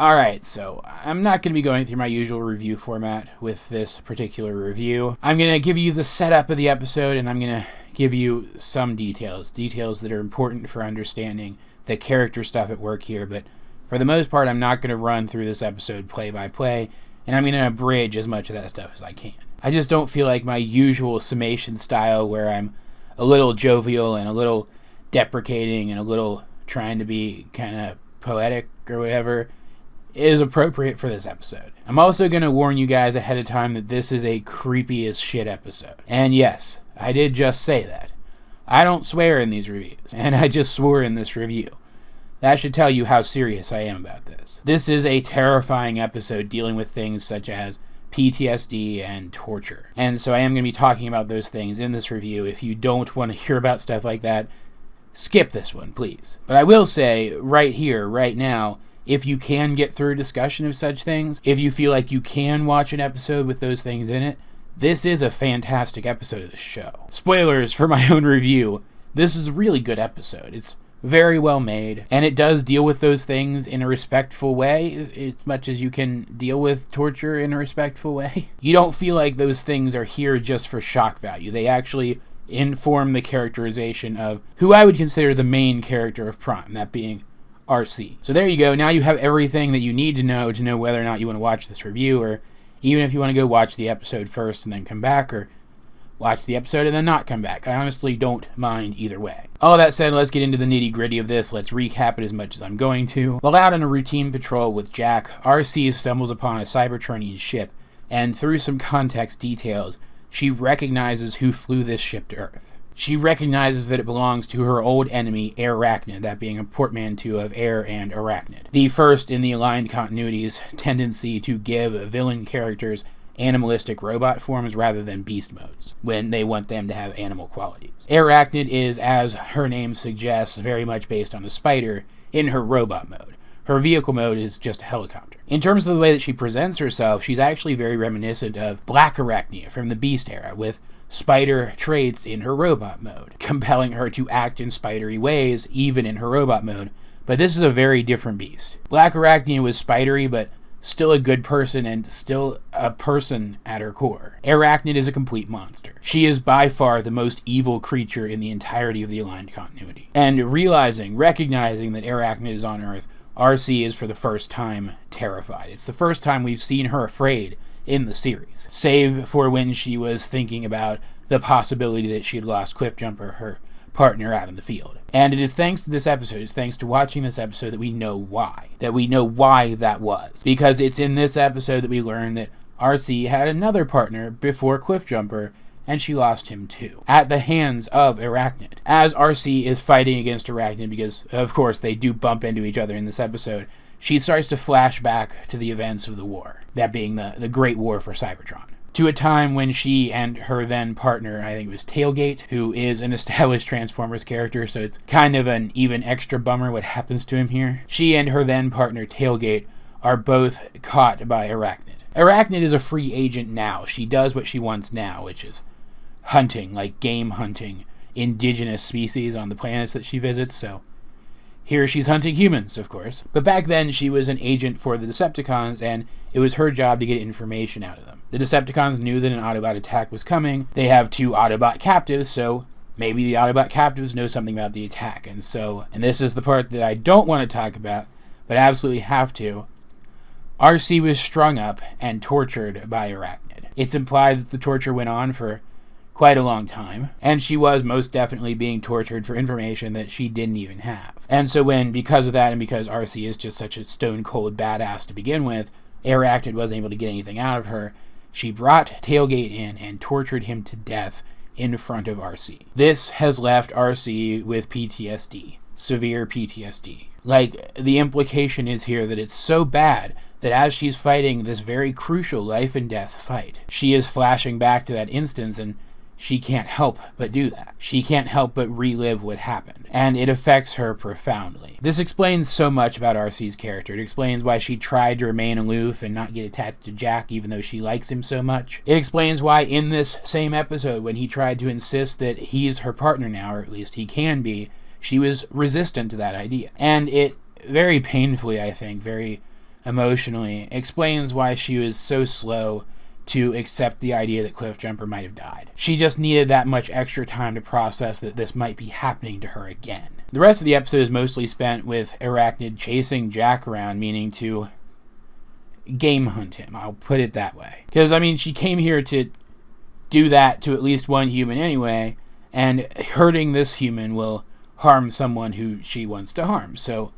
Alright, so I'm not going to be going through my usual review format with this particular review. I'm going to give you the setup of the episode, and I'm going to give you some details that are important for understanding the character stuff at work here, but for the most part, I'm not going to run through this episode play by play, and I'm going to abridge as much of that stuff as I can. I just don't feel like my usual summation style where I'm a little jovial and a little deprecating and a little trying to be kind of poetic or whatever is appropriate for this episode. I'm also going to warn you guys ahead of time that this is a creepy as shit episode. And yes, I did just say that. I don't swear in these reviews, and I just swore in this review. That should tell you how serious I am about this. This is a terrifying episode dealing with things such as PTSD and torture. And so I am going to be talking about those things in this review. If you don't want to hear about stuff like that, skip this one, please. But I will say, right here, right now, if you can get through a discussion of such things, if you feel like you can watch an episode with those things in it, this is a fantastic episode of the show. Spoilers for my own review, this is a really good episode. It's very well made, and it does deal with those things in a respectful way, as much as you can deal with torture in a respectful way. You don't feel like those things are here just for shock value. They actually inform the characterization of who I would consider the main character of Prime, that being RC. So there you go. Now you have everything that you need to know whether or not you want to watch this review, or even if you want to go watch the episode first and then come back, or watch the episode and then not come back. I honestly don't mind either way. All that said, let's get into the nitty-gritty of this. Let's recap it as much as I'm going to. While out on a routine patrol with Jack, RC stumbles upon a Cybertronian ship, and through some context details, she recognizes who flew this ship to Earth. She recognizes that it belongs to her old enemy, Arachnid, that being a portmanteau of air and arachnid. The first in the aligned continuity's tendency to give villain characters animalistic robot forms rather than beast modes, when they want them to have animal qualities. Arachnid is, as her name suggests, very much based on a spider in her robot mode. Her vehicle mode is just a helicopter. In terms of the way that she presents herself, she's actually very reminiscent of Black Arachnia from the Beast era, with spider traits in her robot mode, compelling her to act in spidery ways even in her robot mode. But this is a very different beast. Black Arachnia was spidery, but still a good person and still a person at her core. Arachnid is a complete monster. She is by far the most evil creature in the entirety of the aligned continuity. And recognizing that Arachnid is on Earth, RC is for the first time terrified. It's the first time we've seen her afraid in the series, save for when she was thinking about the possibility that she had lost Cliffjumper, her partner, out in the field. And it is thanks to this episode, it's thanks to watching this episode that we know why. That we know why that was. Because it's in this episode that we learn that RC had another partner before Cliffjumper, and she lost him too, at the hands of Arachnid. As RC is fighting against Arachnid, because of course they do bump into each other in this episode, she starts to flash back to the events of the war, that being the Great War for Cybertron, to a time when she and her then partner, I think it was Tailgate, who is an established Transformers character, so it's kind of an even extra bummer what happens to him here. She and her then partner Tailgate are both caught by Arachnid. Arachnid is a free agent now. She does what she wants now, which is hunting, like game hunting, indigenous species on the planets that she visits, so here she's hunting humans, of course. But back then, she was an agent for the Decepticons, and it was her job to get information out of them. The Decepticons knew that an Autobot attack was coming. They have 2 Autobot captives, so maybe the Autobot captives know something about the attack. And this is the part that I don't want to talk about, but absolutely have to, RC was strung up and tortured by Arachnid. It's implied that the torture went on for quite a long time, and she was most definitely being tortured for information that she didn't even have. And so because of that, and because RC is just such a stone-cold badass to begin with, Arachnid wasn't able to get anything out of her, she brought Tailgate in and tortured him to death in front of RC. This has left RC with PTSD, severe PTSD. Like, the implication is here that it's so bad that as she's fighting this very crucial life and death fight, she is flashing back to that instance, and she can't help but do that. She can't help but relive what happened, and it affects her profoundly. This explains so much about RC's character. It explains why she tried to remain aloof and not get attached to Jack even though she likes him so much. It explains why in this same episode, when he tried to insist that he's her partner now, or at least he can be, she was resistant to that idea. And it very painfully, I think, very emotionally, explains why she was so slow to accept the idea that Cliffjumper might have died. She just needed that much extra time to process that this might be happening to her again. The rest of the episode is mostly spent with Arachnid chasing Jack around, meaning to game hunt him. I'll put it that way. Because, I mean, she came here to do that to at least one human anyway, and hurting this human will harm someone who she wants to harm, so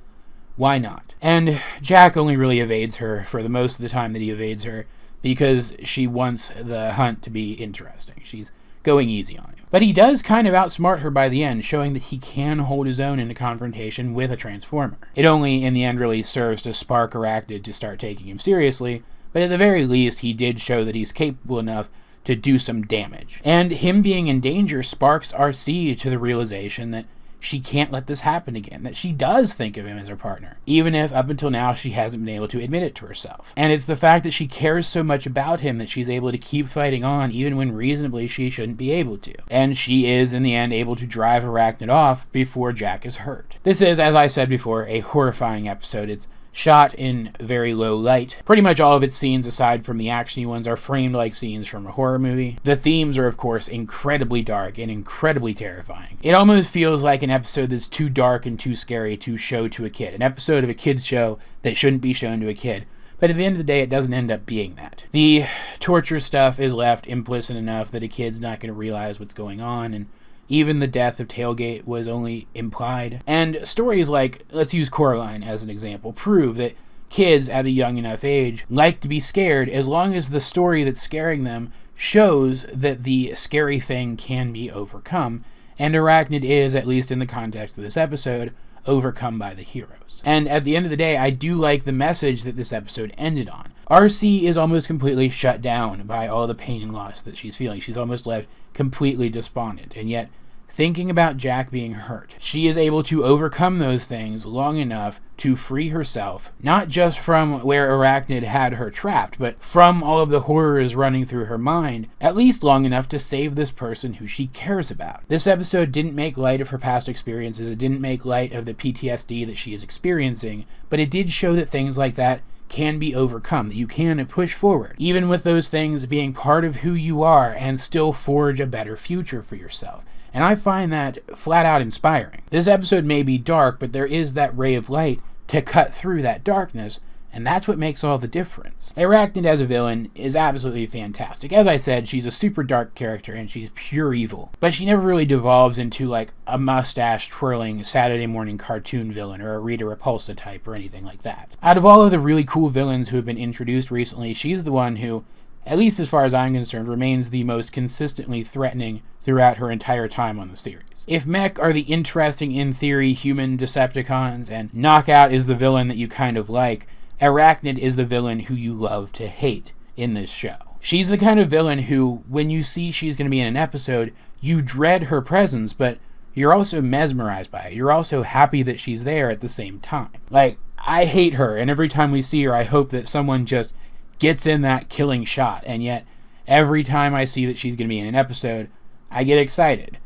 why not? And Jack only really evades her for the most of the time that he evades her, because she wants the hunt to be interesting. She's going easy on him. But he does kind of outsmart her by the end, showing that he can hold his own in a confrontation with a Transformer. It only, in the end, really serves to spark Arachnid to start taking him seriously, but at the very least, he did show that he's capable enough to do some damage. And him being in danger sparks RC to the realization that she can't let this happen again, that she does think of him as her partner, even if up until now she hasn't been able to admit it to herself. And it's the fact that she cares so much about him that she's able to keep fighting on even when reasonably she shouldn't be able to. And she is, in the end, able to drive Arachnid off before Jack is hurt. This is, as I said before, a horrifying episode. It's shot in very low light. Pretty much all of its scenes, aside from the actiony ones, are framed like scenes from a horror movie. The themes are, of course, incredibly dark and incredibly terrifying. It almost feels like an episode that's too dark and too scary to show to a kid. An episode of a kid's show that shouldn't be shown to a kid. But at the end of the day, it doesn't end up being that. The torture stuff is left implicit enough that a kid's not going to realize what's going on, and even the death of Tailgate was only implied. And stories like, let's use Coraline as an example, prove that kids at a young enough age like to be scared as long as the story that's scaring them shows that the scary thing can be overcome. And Arachnid is, at least in the context of this episode, overcome by the heroes. And at the end of the day, I do like the message that this episode ended on. RC is almost completely shut down by all the pain and loss that she's feeling. She's almost left completely despondent, and yet thinking about Jack being hurt, she is able to overcome those things long enough to free herself, not just from where Arachnid had her trapped, but from all of the horrors running through her mind, at least long enough to save this person who she cares about. This episode didn't make light of her past experiences, it didn't make light of the PTSD that she is experiencing, but it did show that things like that can be overcome, that you can push forward, even with those things being part of who you are, and still forge a better future for yourself. And I find that flat out inspiring. This episode may be dark, but there is that ray of light to cut through that darkness, and that's what makes all the difference. Arachnid as a villain is absolutely fantastic. As I said, she's a super dark character and she's pure evil, but she never really devolves into like a mustache-twirling Saturday morning cartoon villain or a Rita Repulsa type or anything like that. Out of all of the really cool villains who have been introduced recently, she's the one who, at least as far as I'm concerned, remains the most consistently threatening throughout her entire time on the series. If Mech are the interesting, in theory, human Decepticons, and Knockout is the villain that you kind of like, Arachnid is the villain who you love to hate in this show. She's the kind of villain who, when you see she's going to be in an episode, you dread her presence, but you're also mesmerized by it. You're also happy that she's there at the same time. Like, I hate her, and every time we see her, I hope that someone just gets in that killing shot, and yet every time I see that she's going to be in an episode, I get excited.